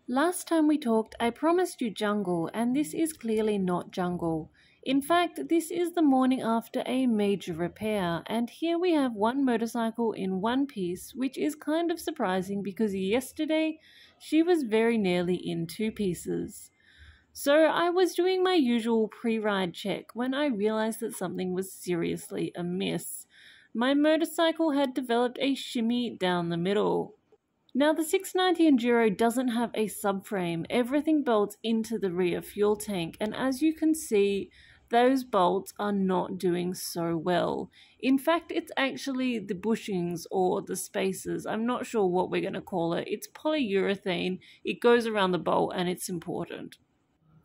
Last time we talked, I promised you jungle, and this is clearly not jungle. In fact, this is the morning after a major repair, and here we have one motorcycle in one piece, which is kind of surprising because yesterday she was very nearly in two pieces. So I was doing my usual pre-ride check when I realized that something was seriously amiss. My motorcycle had developed a shimmy down the middle. Now the 690 Enduro doesn't have a subframe, everything bolts into the rear fuel tank, and as you can see, those bolts are not doing so well. In fact, it's actually the bushings or the spacers, I'm not sure what we're going to call it. It's polyurethane, it goes around the bolt and it's important.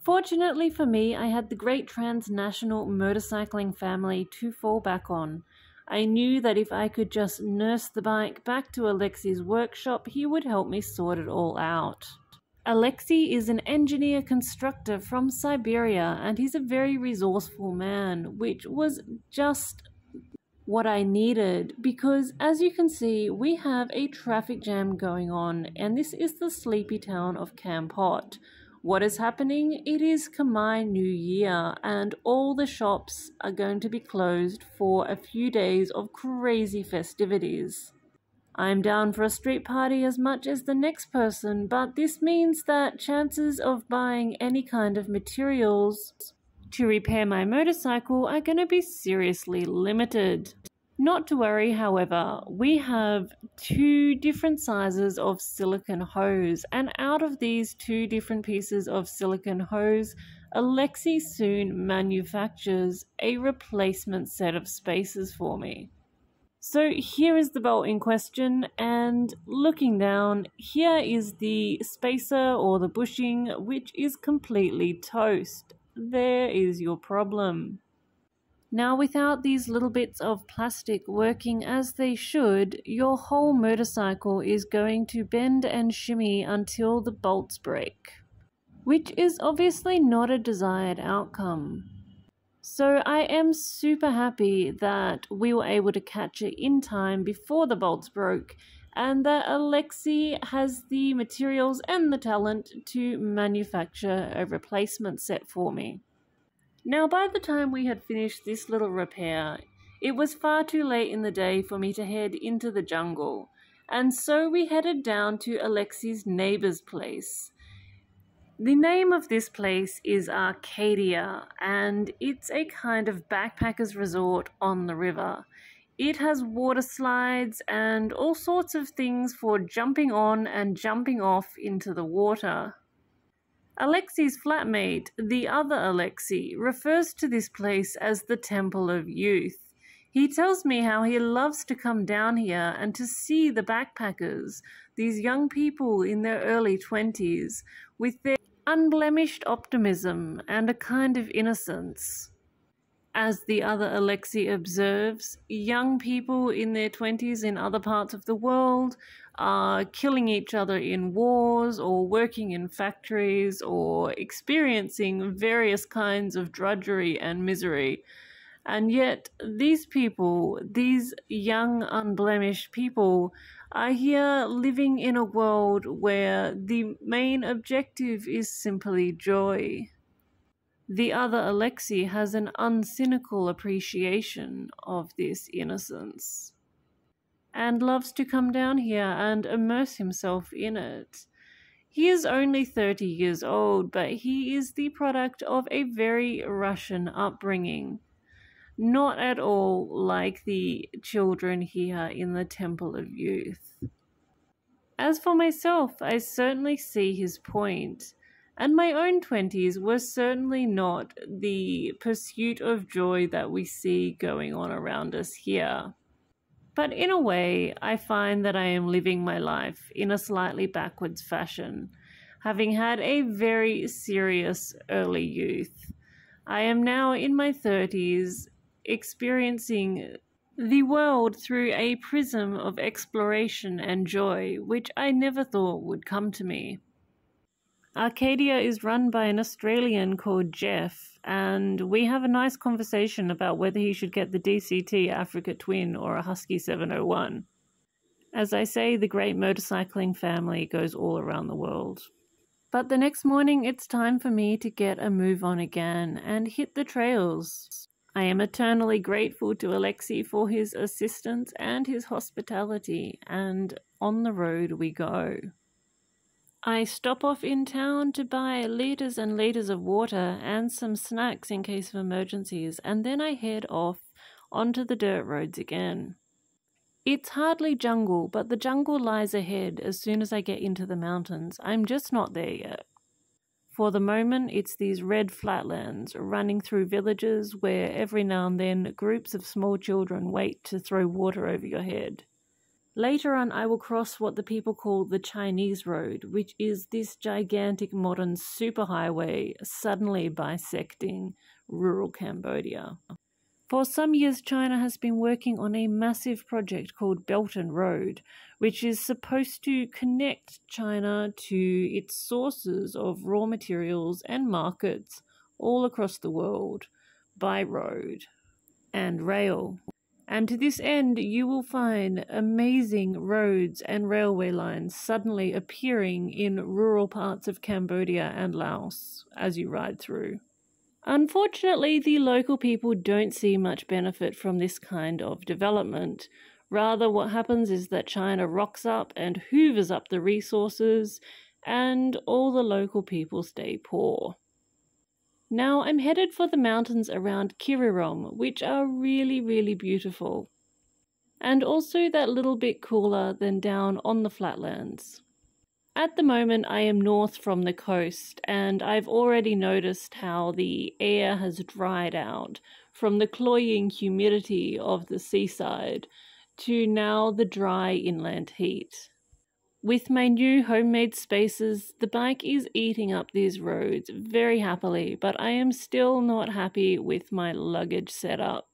Fortunately for me, I had the great transnational motorcycling family to fall back on. I knew that if I could just nurse the bike back to Alexi's workshop, he would help me sort it all out. Alexei is an engineer constructor from Siberia, and he's a very resourceful man, which was just what I needed because, as you can see, we have a traffic jam going on, and this is the sleepy town of Kampot. What is happening? It is Khmer New Year, and all the shops are going to be closed for a few days of crazy festivities. I'm down for a street party as much as the next person, but this means that chances of buying any kind of materials to repair my motorcycle are going to be seriously limited. Not to worry, however, we have two different sizes of silicone hose, and out of these two different pieces of silicone hose, Alexei soon manufactures a replacement set of spacers for me. So here is the bolt in question, and looking down, here is the spacer or the bushing, which is completely toast. There is your problem. Now, without these little bits of plastic working as they should, your whole motorcycle is going to bend and shimmy until the bolts break, which is obviously not a desired outcome. So I am super happy that we were able to catch it in time before the bolts broke, and that Alexei has the materials and the talent to manufacture a replacement set for me. Now, by the time we had finished this little repair, it was far too late in the day for me to head into the jungle, and so we headed down to Alexei's neighbor's place. The name of this place is Arcadia, and it's a kind of backpackers resort on the river. It has water slides and all sorts of things for jumping on and jumping off into the water. Alexei's flatmate, the other Alexei, refers to this place as the Temple of Youth. He tells me how he loves to come down here and to see the backpackers, these young people in their early 20s, with their unblemished optimism and a kind of innocence. As the other Alexei observes, young people in their 20s in other parts of the world are killing each other in wars or working in factories or experiencing various kinds of drudgery and misery. And yet these people, these young unblemished people, are here living in a world where the main objective is simply joy. The other Alexei has an uncynical appreciation of this innocence and loves to come down here and immerse himself in it. He is only 30 years old, but he is the product of a very Russian upbringing, not at all like the children here in the Temple of Youth. As for myself, I certainly see his point. And my own 20s were certainly not the pursuit of joy that we see going on around us here. But in a way, I find that I am living my life in a slightly backwards fashion, having had a very serious early youth. I am now in my 30s, experiencing the world through a prism of exploration and joy, which I never thought would come to me. Arcadia is run by an Australian called Jeff, and we have a nice conversation about whether he should get the DCT Africa Twin or a Husky 701. As I say, the great motorcycling family goes all around the world. But the next morning it's time for me to get a move on again and hit the trails. I am eternally grateful to Alexei for his assistance and his hospitality, and on the road we go. I stop off in town to buy liters and liters of water and some snacks in case of emergencies, and then I head off onto the dirt roads again. It's hardly jungle, but the jungle lies ahead as soon as I get into the mountains. I'm just not there yet. For the moment, it's these red flatlands running through villages where every now and then groups of small children wait to throw water over your head. Later on, I will cross what the people call the Chinese Road, which is this gigantic modern superhighway suddenly bisecting rural Cambodia. For some years, China has been working on a massive project called Belt and Road, which is supposed to connect China to its sources of raw materials and markets all across the world by road and rail. And to this end, you will find amazing roads and railway lines suddenly appearing in rural parts of Cambodia and Laos as you ride through. Unfortunately, the local people don't see much benefit from this kind of development. Rather, what happens is that China rocks up and hoovers up the resources, and all the local people stay poor. Now, I'm headed for the mountains around Kirirom, which are really, really beautiful, and also that little bit cooler than down on the flatlands. At the moment, I am north from the coast, and I've already noticed how the air has dried out from the cloying humidity of the seaside to now the dry inland heat. With my new homemade spaces, the bike is eating up these roads very happily, but I am still not happy with my luggage setup.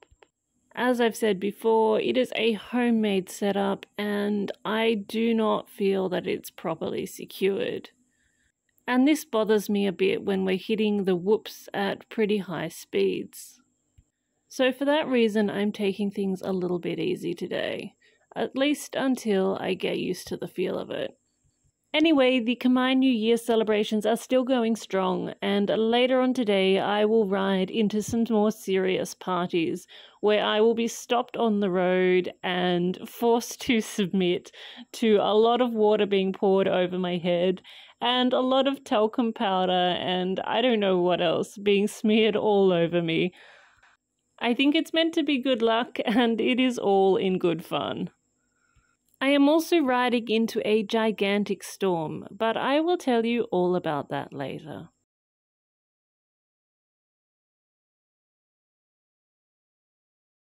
As I've said before, it is a homemade setup and I do not feel that it's properly secured. And this bothers me a bit when we're hitting the whoops at pretty high speeds. So for that reason, I'm taking things a little bit easy today, at least until I get used to the feel of it. Anyway, the Khmer New Year celebrations are still going strong, and later on today I will ride into some more serious parties where I will be stopped on the road and forced to submit to a lot of water being poured over my head and a lot of talcum powder and I don't know what else being smeared all over me. I think it's meant to be good luck, and it is all in good fun. I am also riding into a gigantic storm, but I will tell you all about that later.